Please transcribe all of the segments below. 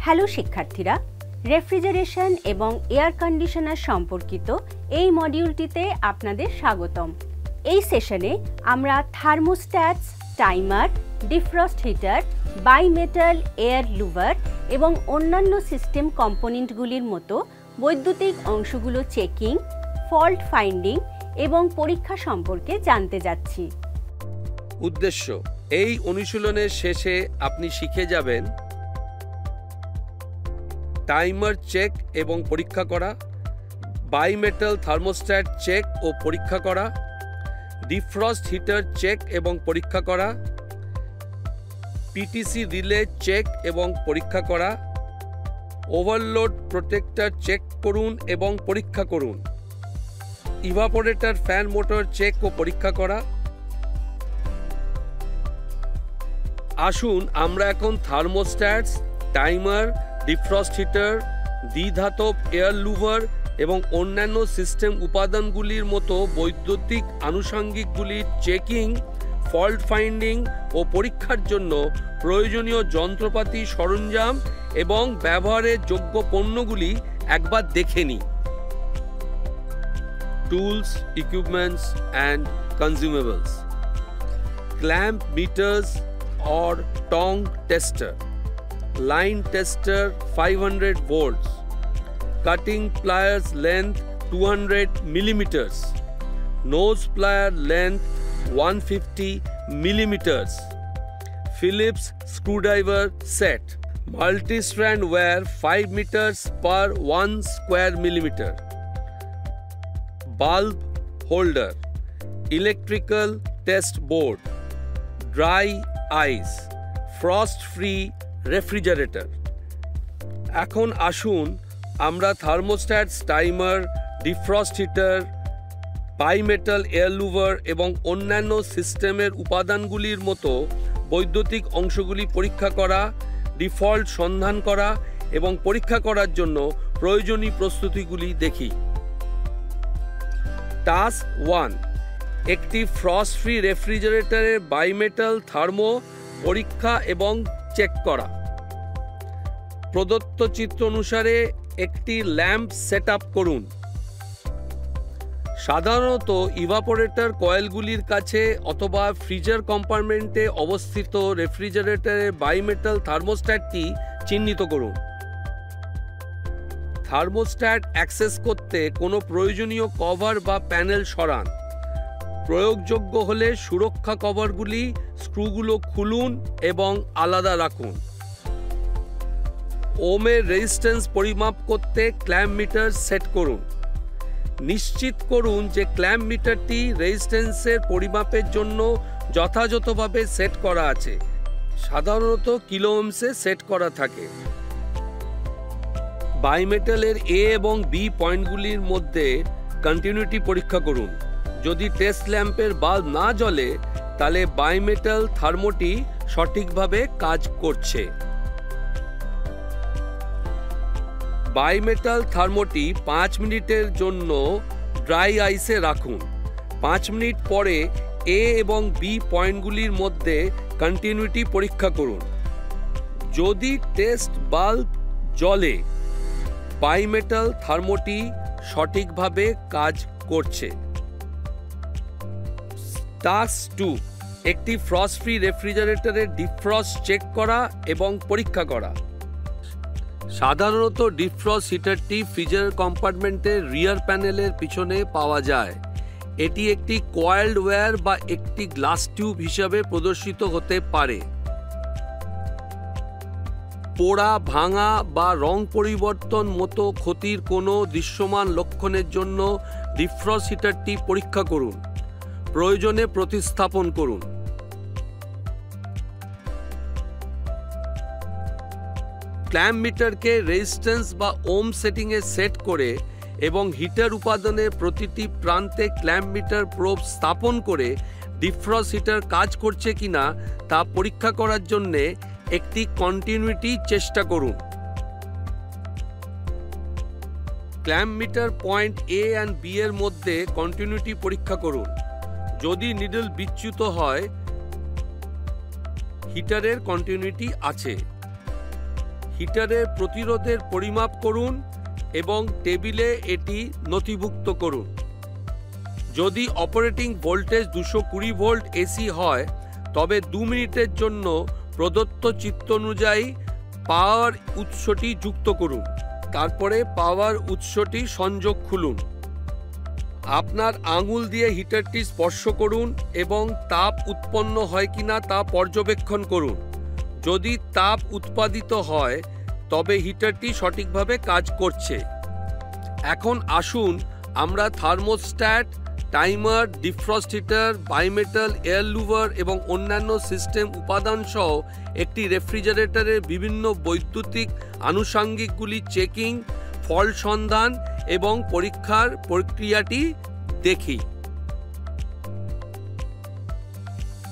Hello শিক্ষার্থীরা, refrigeration এবং air conditioner সম্পর্কিত এই মডিউলটিতে আপনাদের স্বাগতম। এই সেশনে আমরা thermostats, timer, defrost heater, bimetal air louvre এবং অন্যান্য সিস্টেম কম্পোনেন্টগুলির মতো বৈদ্যুতিক অংশগুলো চেকিং, ফল্ট ফাইন্ডিং এবং পরীক্ষা সম্পর্কে জানতে যাচ্ছি। উদ্দেশ্য: এই অনুশীলনের শেষে আপনি শিখে যাবেন টাইমার চেক এবং পরীক্ষা করা, বাইমেটাল থার্মোস্ট্যাট চেক ও পরীক্ষা করা, ডিফ্রস্ট হিটার চেক এবং পরীক্ষা করা, পিটিসি রিলে চেক এবং পরীক্ষা করা, ওভারলোড প্রোটেক্টর চেক করুন এবং পরীক্ষা করুন, ইভাপোরেটর ফ্যান মোটর চেক ও পরীক্ষা করা। আসুন আমরা এখন থার্মোস্ট্যাটস, টাইমার, ডিফ্রস্ট হিটার, দ্বিধাতব এয়ার লুভার এবং অন্যান্য সিস্টেম উপাদানগুলির মতো বৈদ্যুতিক আনুষঙ্গিকগুলির চেকিং, ফল্ট ফাইন্ডিং ও পরীক্ষার জন্য প্রয়োজনীয় যন্ত্রপাতি, সরঞ্জাম এবং ব্যবহারের যোগ্য পণ্যগুলি একবার দেখে নিই। Tools, equipments and consumables. Clamp meters or tongue tester, line tester 500 volts, cutting pliers length 200 millimeters, nose plier length 150 millimeters, Phillips screwdriver set, multi-strand wire 5 meters per 1 square millimeter, bulb holder, electrical test board, dry ice, frost free refrigerator. এখন আসুন আমরা thermostats, timer, defrost heater, bimetal air louvre এবং অন্যান্য সিস্টেমের উপাদানগুলির মতো বৈদ্যুতিক অংশগুলি পরীক্ষা করা, ডিফল্ট সন্ধান করা এবং পরীক্ষা করার জন্য প্রয়োজনীয় প্রস্তুতিগুলি দেখি। টাস্ক 1: একটি ফ্রস্ট ফ্রি রেফ্রিজারেটরের বাইমেটাল থার্মো পরীক্ষা এবং চেক করা। প্রদত্ত চিত্র অনুসারে একটি ল্যাম্প সেট আপ করুন। সাধারণত ইভাপোরেটর কয়েলগুলির কাছে অথবা ফ্রিজার কম্পার্টমেন্টে অবস্থিত রেফ্রিজারেটরের বাইমেটাল থার্মোস্ট্যাটটি চিহ্নিত করুন। থার্মোস্ট্যাট অ্যাক্সেস করতে কোনো প্রয়োজনীয় কভার বা প্যানেল সরান। প্রয়োগযোগ্য হলে সুরক্ষা কভারগুলি স্ক্রুগুলো খুলুন এবং আলাদা রাখুন। ওহমের রেজিস্ট্যান্স পরিমাপ করতে ক্ল্যাম্প মিটার সেট করুন। নিশ্চিত করুন যে ক্ল্যাম্প মিটারটি রেজিস্ট্যান্সের পরিমাপের জন্য যথাযথভাবে সেট করা আছে। সাধারণত কিলো ওহমসে সেট করা থাকে। বাইমেটালের এ এবং বি পয়েন্টগুলির মধ্যে কন্টিনিউটি পরীক্ষা করুন। যদি টেস্ট ল্যাম্পের বাল্ব না জ্বলে তাহলে বাইমেটাল থার্মোটি সঠিকভাবে কাজ করছে। বাইমেটাল থার্মোটি 5 মিনিটের জন্য ড্রাই আইসে রাখুন। 5 মিনিট পরে এ এবং বি পয়েন্টগুলির মধ্যে কন্টিনিউটি পরীক্ষা করুন। যদি টেস্ট বাল্ব জ্বলে বাইমেটাল থার্মোটি সঠিকভাবে কাজ করছে। টাস্ক 2: একটি ফ্রস্ট ফ্রি রেফ্রিজারেটরের ডিফ্রস্ট চেক করা এবং পরীক্ষা করা। সাধারণত ডিফ্রস্ট হিটারটি ফ্রিজার কম্পার্টমেন্টের রিয়ার প্যানেলের পিছনে পাওয়া যায়। এটি একটি কয়েলড ওয়্যার বা একটি গ্লাস টিউব হিসাবে প্রদর্শিত হতে পারে। পোড়া, ভাঙা বা রং পরিবর্তন মতো ক্ষতির কোনো দৃশ্যমান লক্ষণের জন্য ডিফ্রস্ট হিটারটি পরীক্ষা করুন। প্রয়োজনে প্রতিস্থাপন করুন। ক্ল্যাম্প মিটারকে রেজিস্ট্যান্স বা ওহম সেটিংয়ে সেট করে এবং হিটার উপাদানের প্রতিটি প্রান্তে ক্ল্যাম্প মিটার প্রোব স্থাপন করে ডিফ্রস্ট হিটার কাজ করছে কিনা তা পরীক্ষা করার জন্য একটি কন্টিনিউটি চেষ্টা করুন। Clamp meter point A and B এর মধ্যে কন্টিনিউটি পরীক্ষা করুন। যদি নিডল বিচ্যুত হয় হিটারের কন্টিনিউটি আছে। হিটারের প্রতিরোধের পরিমাপ করুন এবং টেবিলে এটি নথিভুক্ত করুন। যদি অপারেটিং ভোল্টেজ 220 ভোল্ট এসি হয় তবে 2 মিনিটের জন্য প্রদত্ত চিত্র অনুযায়ী পাওয়ার উৎসটি যুক্ত করুন। তারপরে পাওয়ার উৎসটি সংযোগ খুলুন। আপনার আঙুল দিয়ে হিটারটি স্পর্শ করুন এবং তাপ উৎপন্ন হয় কিনা তা পর্যবেক্ষণ করুন। যদি তাপ উৎপাদিত হয় তবে হিটারটি সঠিকভাবে কাজ করছে। এখন আসুন আমরা thermostat, timer, defrost heater, bimetal, air louvre এবং অন্যান্য সিস্টেম উপাদান সহ একটি রেফ্রিজারেটরের বিভিন্ন বৈদ্যুতিক আনুষঙ্গিকগুলি চেকিং, ফল্ট সন্ধান এবং পরীক্ষার প্রক্রিয়াটি দেখি।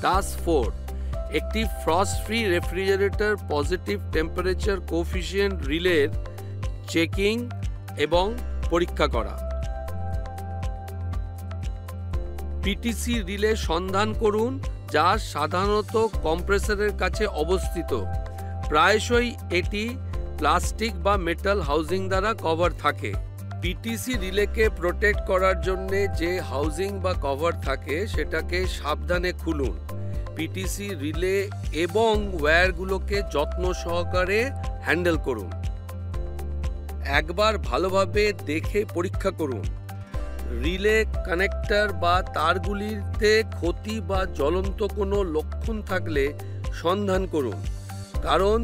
টাস্ক 4, একটি frost free refrigerator positive temperature coefficient রিলের চেকিং এবং পরীক্ষা করা। পিটিসি রিলে সন্ধান করুন যা সাধারণত কম্প্রেসরের কাছে অবস্থিত। প্রায়শই এটি প্লাস্টিক বা মেটাল হাউজিং দ্বারা কভার থাকে। পিটিসি রিলেকে প্রোটেক্ট করার জন্য যে হাউজিং বা কভার থাকে সেটাকে সাবধানে খুলুন। পিটিসি রিলে এবং ওয়্যারগুলোকে যত্ন সহকারে হ্যান্ডেল করুন। একবার ভালোভাবে দেখে পরীক্ষা করুন। রিলে কানেক্টর বা তারগুলিতে ক্ষতি বা জ্বলন্ত কোনো লক্ষণ থাকলে সন্ধান করুন, কারণ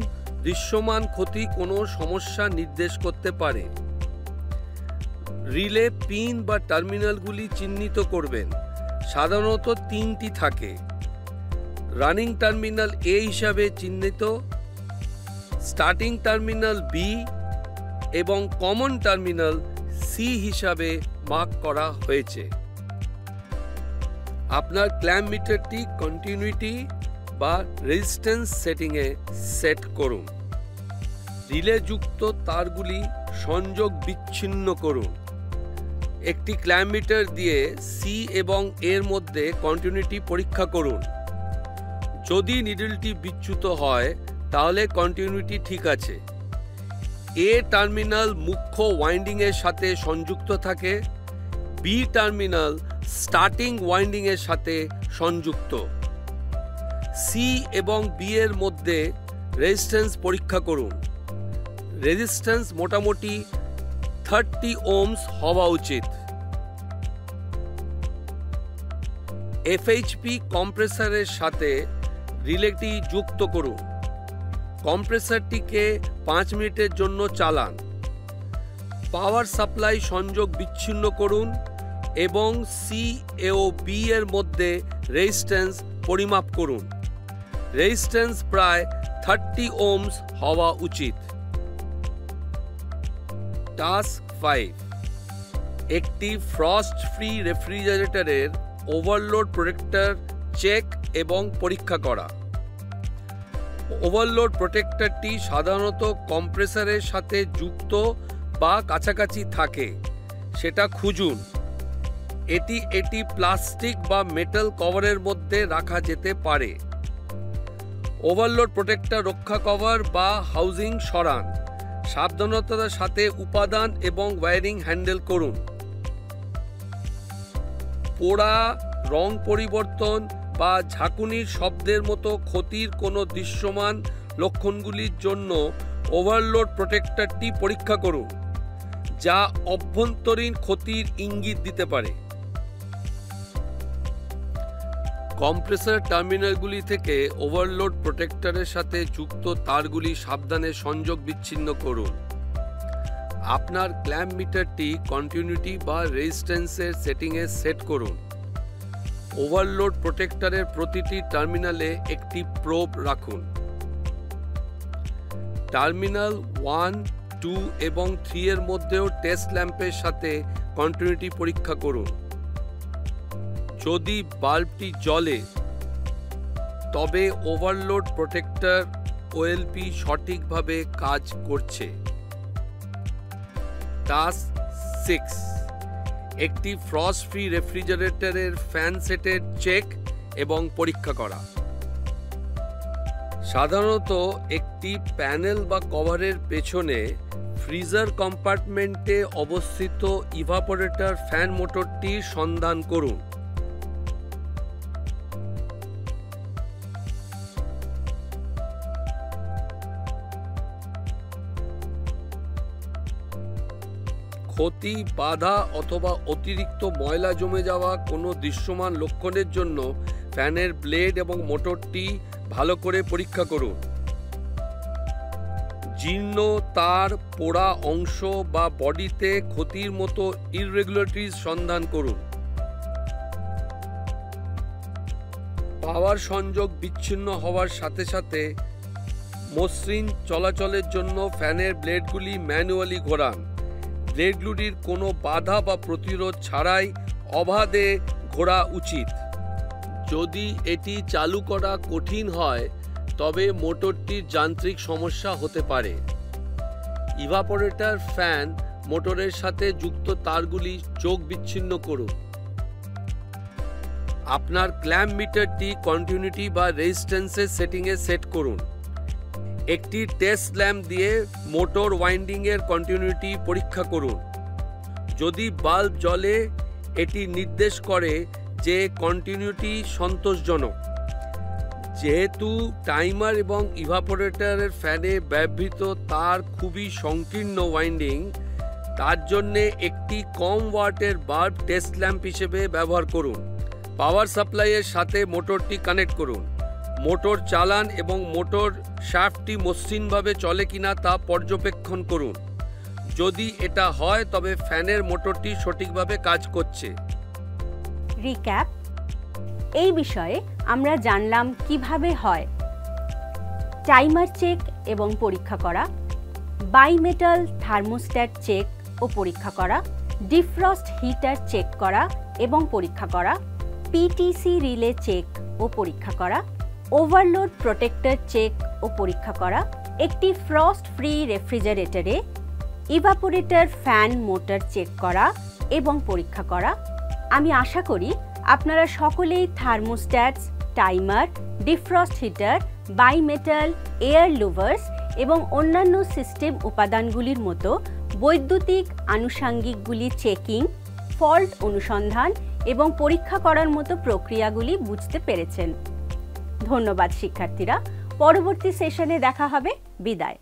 দৃশ্যমান ক্ষতি কোনো সমস্যা নির্দেশ করতে পারে। রিলে পিন বা টার্মিনালগুলি চিহ্নিত করবেন। সাধারণত 3টি থাকে। রানিং টার্মিনাল এ হিসাবে চিহ্নিত, স্টার্টিং টার্মিনাল বি এবং কমন টার্মিনাল সি হিসাবে মার্ক করা হয়েছে। আপনার ক্ল্যাম্প মিটারটি কন্টিনিউটি বা রেজিস্ট্যান্স সেটিংয়ে সেট করুন। রিলে যুক্ত তারগুলি সংযোগ বিচ্ছিন্ন করুন। একটি ক্ল্যাম্প মিটার দিয়ে সি এবং এর মধ্যে কন্টিনিউটি পরীক্ষা করুন। যদি নিডলটি বিচ্যুত হয় তাহলে কন্টিনিউটি ঠিক আছে। এ টার্মিনাল মুখ্য ওয়াইন্ডিং এর সাথে সংযুক্ত থাকে, বি টার্মিনাল স্টার্টিং ওয়াইন্ডিং এর সাথে সংযুক্ত। সি এবং বি এর মধ্যে রেজিস্ট্যান্স পরীক্ষা করুন। রেজিস্ট্যান্স মোটামুটি 30 ওহমস হওয়া উচিত। এফএইচপি কম্প্রেসরের সাথে রিলেটি যুক্ত করুন। কম্প্রেসরটিকে 5 মিনিটের জন্য চালান। পাওয়ার সাপ্লাই সংযোগ বিচ্ছিন্ন করুন এবং সি ও বি এর মধ্যে রেজিস্ট্যান্স পরিমাপ করুন। রেজিস্ট্যান্স প্রায় 30 ওহমস হওয়া উচিত। টাস্ক 5, একটি ফ্রস্ট ফ্রি রেফ্রিজারেটরের ওভারলোড প্রোটেক্টর চেক এবং পরীক্ষা করা। ওভারলোড প্রোটেক্টরটি সাধারণত কম্প্রেসরের সাথে যুক্ত বা কাছাকাছি থাকে, সেটা খুঁজুন। এটি প্লাস্টিক বা মেটাল কভারের মধ্যে রাখা যেতে পারে। ওভারলোড প্রোটেক্টর রক্ষা কভার বা হাউজিং সরান। সাবধানতার সাথে উপাদান এবং ওয়্যারিং হ্যান্ডেল করুন। পোড়া, রং পরিবর্তন বা ঝাঁকুনির শব্দের মতো ক্ষতির কোনো দৃশ্যমান লক্ষণগুলির জন্য ওভারলোড প্রোটেক্টরটি পরীক্ষা করুন, যা অভ্যন্তরীণ ক্ষতির ইঙ্গিত দিতে পারে। কম্প্রেসর টার্মিনালগুলি থেকে ওভারলোড প্রোটেক্টরের সাথে যুক্ত তারগুলি সাবধানে সংযোগ বিচ্ছিন্ন করুন। আপনার ক্ল্যাম্প মিটারটি কন্টিনিউটি বা রেজিস্ট্যান্সের সেটিংয়ে সেট করুন। ওভারলোড প্রোটেক্টরের প্রতিটি টার্মিনালে একটি প্রোব রাখুন। টার্মিনাল 1, 2 এবং 3 এর মধ্যেও টেস্ট ল্যাম্পের সাথে কন্টিনিউটি পরীক্ষা করুন। যদি বাল্বটি জ্বলে তবে ওভারলোড প্রোটেক্টর ওএলপি সঠিকভাবে কাজ করছে। টাস্ক 6, একটি ফ্রস্ট ফ্রি রেফ্রিজারেটরের ফ্যান সেটের চেক এবং পরীক্ষা করা। সাধারণত একটি প্যানেল বা কভারের পেছনে ফ্রিজার কম্পার্টমেন্টে অবস্থিত ইভাপোরেটর ফ্যান মোটরটির সন্ধান করুন। ক্ষতি, বাধা অথবা অতিরিক্ত ময়লা জমে যাওয়া কোনো দৃশ্যমান লক্ষণের জন্য ফ্যানের ব্লেড এবং মোটরটি ভালো করে পরীক্ষা করুন। জীর্ণ তার, পোড়া অংশ বা বডিতে ক্ষতির মতো ইররেগুলারিটিস সন্ধান করুন। পাওয়ার সংযোগ বিচ্ছিন্ন হওয়ার সাথে সাথে মসৃণ চলাচলের জন্য ফ্যানের ব্লেডগুলি ম্যানুয়ালি ঘোরান। ব্লেডগুলির কোনো বাধা বা প্রতিরোধ ছাড়াই অবাধে ঘোরা উচিত। যদি এটি চালু করা কঠিন হয় তবে মোটরটির যান্ত্রিক সমস্যা হতে পারে। ইভাপোরেটর ফ্যান মোটরের সাথে যুক্ত তারগুলি চোখ বিচ্ছিন্ন করুন। আপনার ক্ল্যাম্প মিটারটি কন্টিনিউটি বা রেজিস্ট্যান্সের সেটিংয়ে সেট করুন। একটি টেস্ট ল্যাম্প দিয়ে মোটর ওয়াইন্ডিংয়ের কন্টিনিউটি পরীক্ষা করুন। যদি বাল্ব জ্বলে এটি নির্দেশ করে যে কন্টিনিউটি সন্তোষজনক। যেহেতু টাইমার এবং ইভাপোরেটরের ফ্যানে ব্যবহৃত তার খুবই সংকীর্ণ ওয়াইন্ডিং, তার জন্যে একটি কম ওয়াটের বাল্ব টেস্ট ল্যাম্প হিসেবে ব্যবহার করুন। পাওয়ার সাপ্লাইয়ের সাথে মোটরটি কানেক্ট করুন। মোটর চালান এবং মোটর শ্যাফটটি মসৃণভাবে চলে কিনা তা পর্যবেক্ষণ করুন। যদি এটা হয় তবে ফ্যানের মোটরটি সঠিকভাবে কাজ করছে। রিক্যাপ: এই বিষয়ে আমরা জানলাম কিভাবে হয় টাইমার চেক এবং পরীক্ষা করা, বাইমেটাল থার্মোস্ট্যাট চেক ও পরীক্ষা করা, ডিফ্রস্ট হিটার চেক করা এবং পরীক্ষা করা, পিটিসি রিলে চেক ও পরীক্ষা করা, ওভারলোড প্রোটেক্টর চেক ও পরীক্ষা করা, একটি ফ্রস্ট ফ্রি রেফ্রিজারেটরে ইভাপোরেটর ফ্যান মোটর চেক করা এবং পরীক্ষা করা। আমি আশা করি আপনারা সকলেই thermostats, timer, defrost heater, bimetal, air louvres এবং অন্যান্য সিস্টেম উপাদানগুলির মতো বৈদ্যুতিক আনুষাঙ্গিকগুলি চেকিং, ফল্ট অনুসন্ধান এবং পরীক্ষা করার মতো প্রক্রিয়াগুলি বুঝতে পেরেছেন। ধন্যবাদ শিক্ষার্থীরা। পরবর্তী সেশনে দেখা হবে। বিদায়।